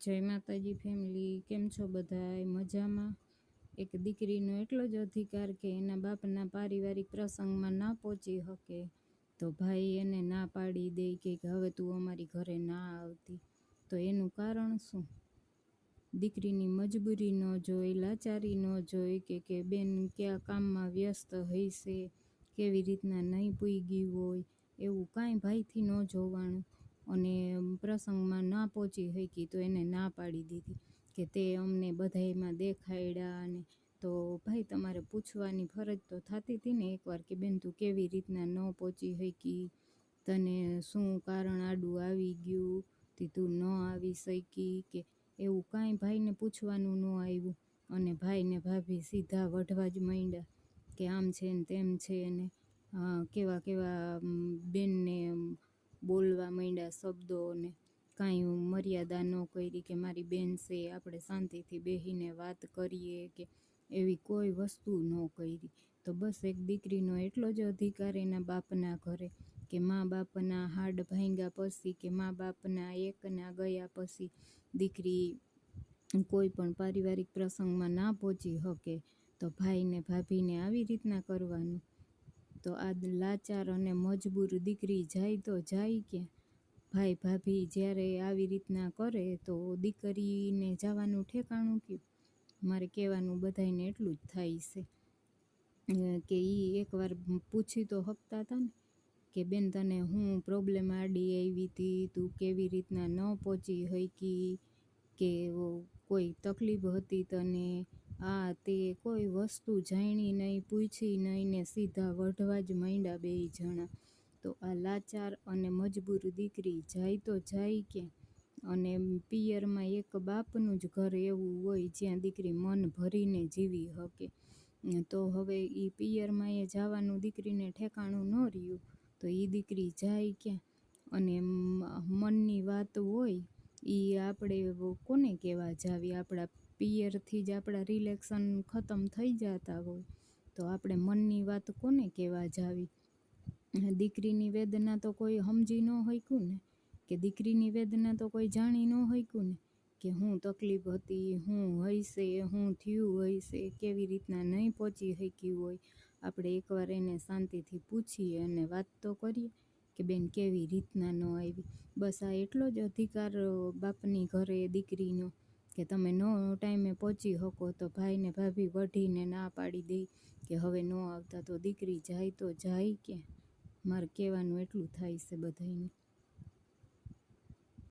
જય માતાજી ફેમિલી, કેમ છો બધાય? મજામાં? એક દીકરીનો એટલો જ અધિકાર કે એના બાપના પારિવારિક પ્રસંગમાં ના પહોંચી શકે તો ભાઈ એને ના પાડી દે કે હવે તું અમારી ઘરે ના આવતી. તો એનું કારણ શું? દીકરીની મજબૂરી ન જોઈ, લાચારી ન જોઈ કે બેન કયા કામમાં વ્યસ્ત હશે, કેવી રીતના નહીં પૂગી હોય, એવું કાંઈ ભાઈથી ન જોવાનું. અને પ્રસંગમાં ના પહોંચી શકી તો એને ના પાડી દીધી કે તે અમને બધાયમાં દેખાડ્યા. અને તો ભાઈ તમારે પૂછવાની ફરજ તો થતી હતી ને એકવાર કે બેન તું કેવી રીતના ન પહોંચી શકી, તને શું કારણ આડું આવી ગયું તે તું ન આવી શકી, કે એવું કાંઈ ભાઈને પૂછવાનું ન આવ્યું. અને ભાઈને ભાભી સીધા વઢવા જ માંડ્યા કે આમ છે ને તેમ છે ને કેવા કેવા બેનને બોલવા માંડ્યા શબ્દોને, કાંઈ મર્યાદા ન કરી કે મારી બેન છે આપણે શાંતિથી બેસીને વાત કરીએ, કે એવી કોઈ વસ્તુ ન કરી. તો બસ એક દીકરીનો એટલો જ અધિકાર એના બાપના ઘરે કે મા બાપના હાડ ભાંગ્યા પછી, કે મા બાપના એકના ગયા પછી દીકરી કોઈ પણ પારિવારિક પ્રસંગમાં ના પહોંચી શકે તો ભાઈને ભાભીને આવી રીતના કરવાનું. તો આ લાચાર અને મજબૂર દીકરી જાય તો જાય ક્યાં? ભાઈ ભાભી જ્યારે આવી રીતના કરે તો દીકરીને જવાનું ઠેકાણું કયું? મારે કહેવાનું બધાને એટલું જ થાય છે કે એ એકવાર પૂછી તો શકતા હતા ને કે બેન તને હું પ્રોબ્લેમ આડી આવી હતી, તું કેવી રીતના ન પહોંચી શકી, કે કોઈ તકલીફ હતી તને, આ તે કોઈ વસ્તુ જાણી નહીં, પૂછી નહીં, ને સીધા વઢવા જ માંડ્યા બેય જણા. તો આ લાચાર અને મજબૂર દીકરી જાય તો જાય ક્યાં? અને પિયરમાં એક બાપનું જ ઘર એવું હોય જ્યાં દીકરી મન ભરીને જીવી શકે. તો હવે એ પિયરમાં એ જવાનું દીકરીને ઠેકાણું ન રહ્યું તો એ દીકરી જાય ક્યાં? અને મનની વાત હોય એ આપણે કોને કહેવા જાવી? આપણા પિયરથી જ આપણા રિલેક્શન ખતમ થઈ જતા હોય તો આપણે મનની વાત કોને કહેવા જાવી? દીકરીની વેદના તો કોઈ સમજી ન શક્યું ને, કે દીકરીની વેદના તો કોઈ જાણી ન શક્યું ને, કે હું તકલીફ હતી, હું હશે, હું થયું હશે, કેવી રીતના નહીં પહોંચી શકી હોય. આપણે એકવાર એને શાંતિથી પૂછીએ અને વાત તો કરીએ કે બેન કેવી રીતના ન આવી. બસ આ એટલો જ અધિકાર બાપની ઘરે દીકરીનો કે તમે ન ટાઈમે પહોંચી શકો તો ભાઈને ભાભી વઢીને ના પાડી દે કે હવે ન આવતા. તો દીકરી જાય તો જાય ક્યાં? મારે કહેવાનું એટલું થાય છે બધાને.